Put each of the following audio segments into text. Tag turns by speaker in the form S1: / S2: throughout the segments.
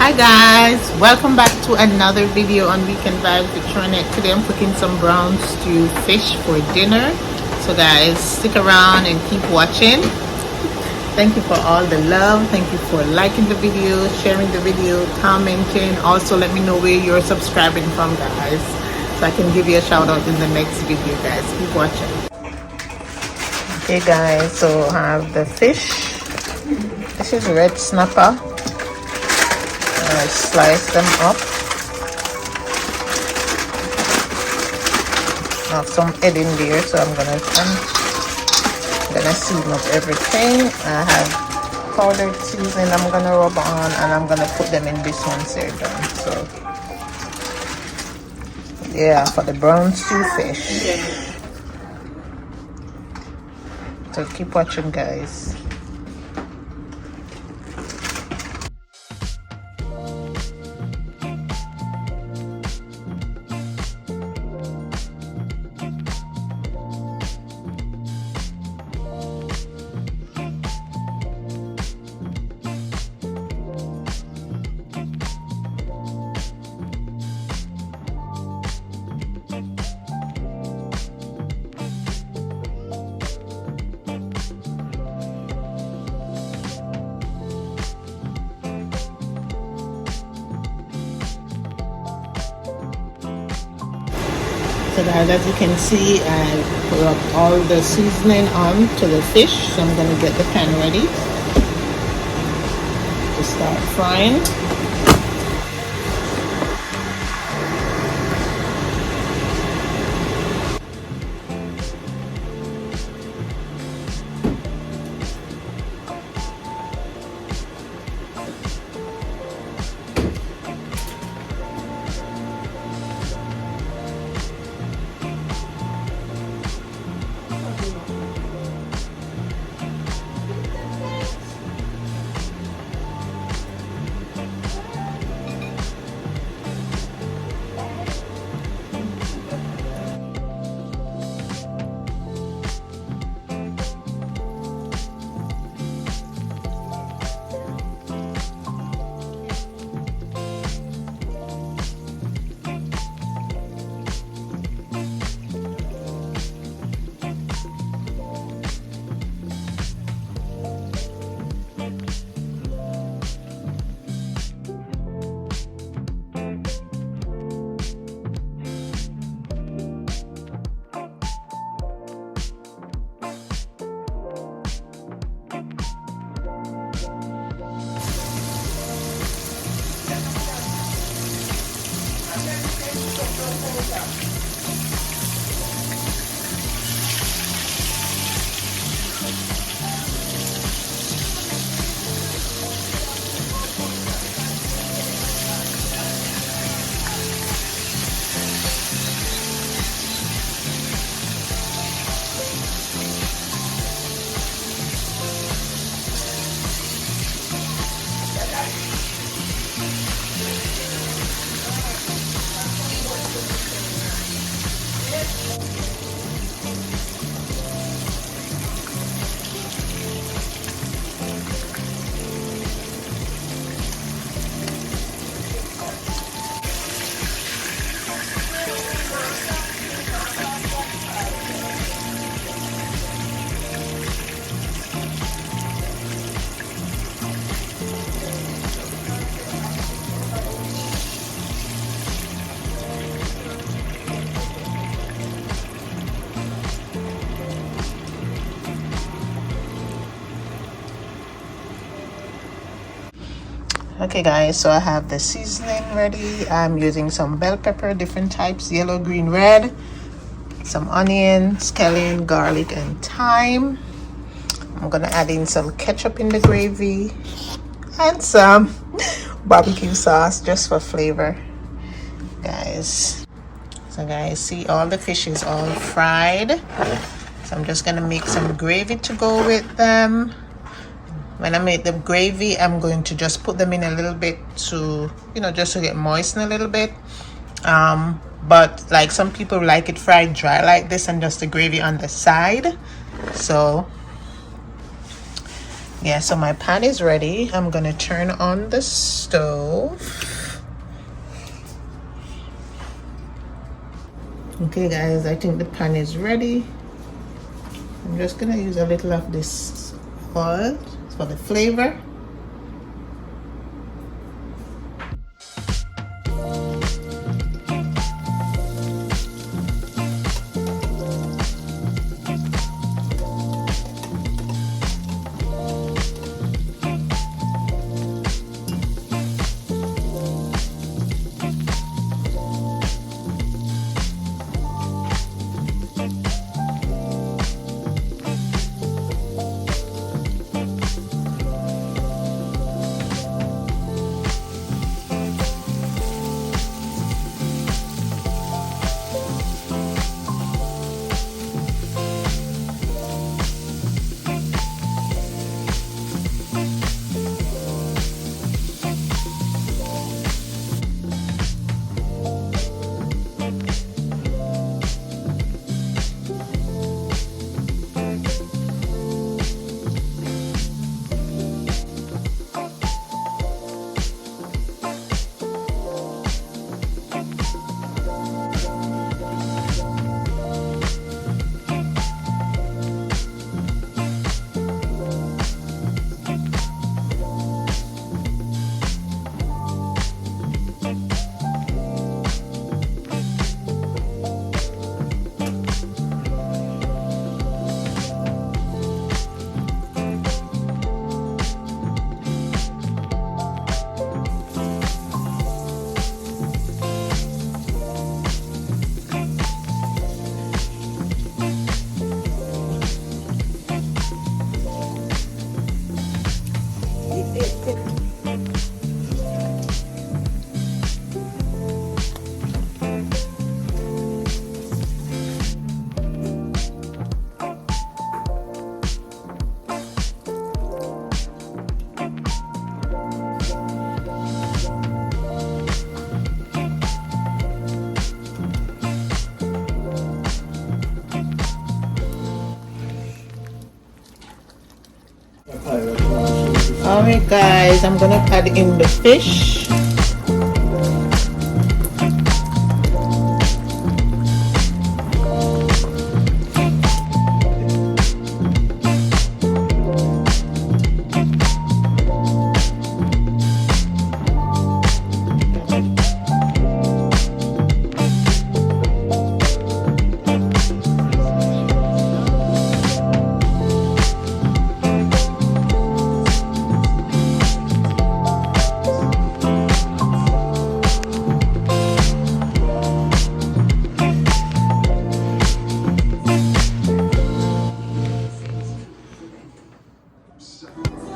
S1: Hi guys, welcome back to another video on Weekend Vibes with Trinette. Today I'm cooking some brown stew fish for dinner. So guys, stick around and keep watching. Thank you for all the love. Thank you for liking the video, sharing the video, commenting. Also let me know where you're subscribing from guys, so I can give you a shout out in the next video guys. Keep watching. Okay guys, so I have the fish. This is red snapper. I slice them up. I have some head in there, so I'm gonna season up everything. I have powdered seasoning I'm gonna rub on, and I'm gonna put them in this once they're done. So yeah, for the brown stew fish. So keep watching guys. So guys, as you can see, I put up all the seasoning on to the fish. So I'm going to get the pan ready to start frying. Okay guys, so I have the seasoning ready. I'm using some bell pepper, different types, yellow, green, red, some onion, scallion, garlic, and thyme. I'm gonna add in some ketchup in the gravy and some barbecue sauce just for flavor guys. So guys, see, all the fish is all fried, so I'm just gonna make some gravy to go with them. When I make the gravy, I'm going to just put them in a little bit to, just to get moistened a little bit. But like some people like it fried dry like this and just the gravy on the side. So Yeah, so my pan is ready. I'm gonna turn on the stove. Okay guys, I think the pan is ready. I'm just gonna use a little of this oil for the flavor. Alright guys, I'm gonna add in the fish.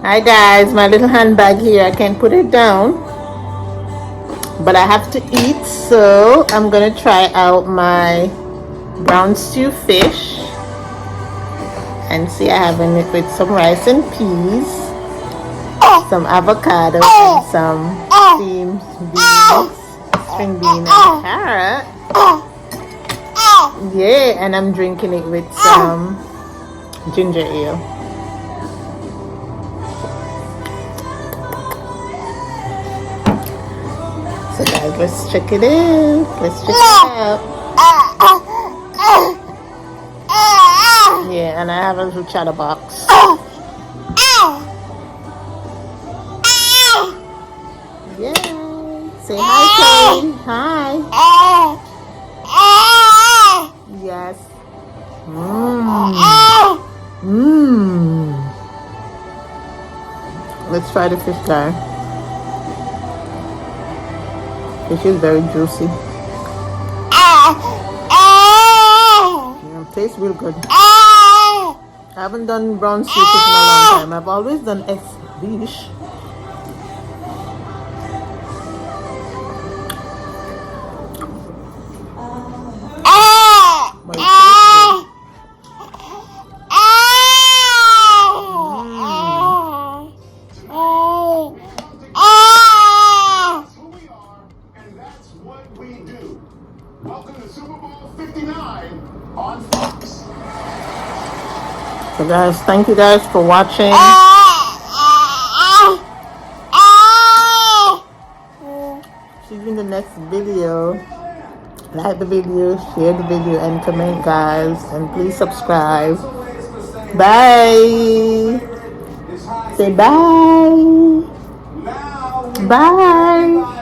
S1: Hi guys, my little handbag here, I can't put it down, but I have to eat, so I'm gonna try out my brown stew fish and see. I have it with some rice and peas, some avocado, and some steamed beans, string bean and carrot. Yeah, and I'm drinking it with some ginger ale. So guys, let's check it out. Let's check it out. Yeah, and I have a little chatterbox. Yeah. Say hi, Kate. Hi. Yes. Let's try the fish, guys. Fish is very juicy. Yeah, tastes real good. I haven't done brown stew fish in a long time. I've always done ex fish. But it tastes good.
S2: Welcome to Super Bowl 59 on Fox.
S1: So guys, thank you guys for watching. next video. Like the video, share the video, and comment, guys. And please subscribe. Bye. Say bye. Bye.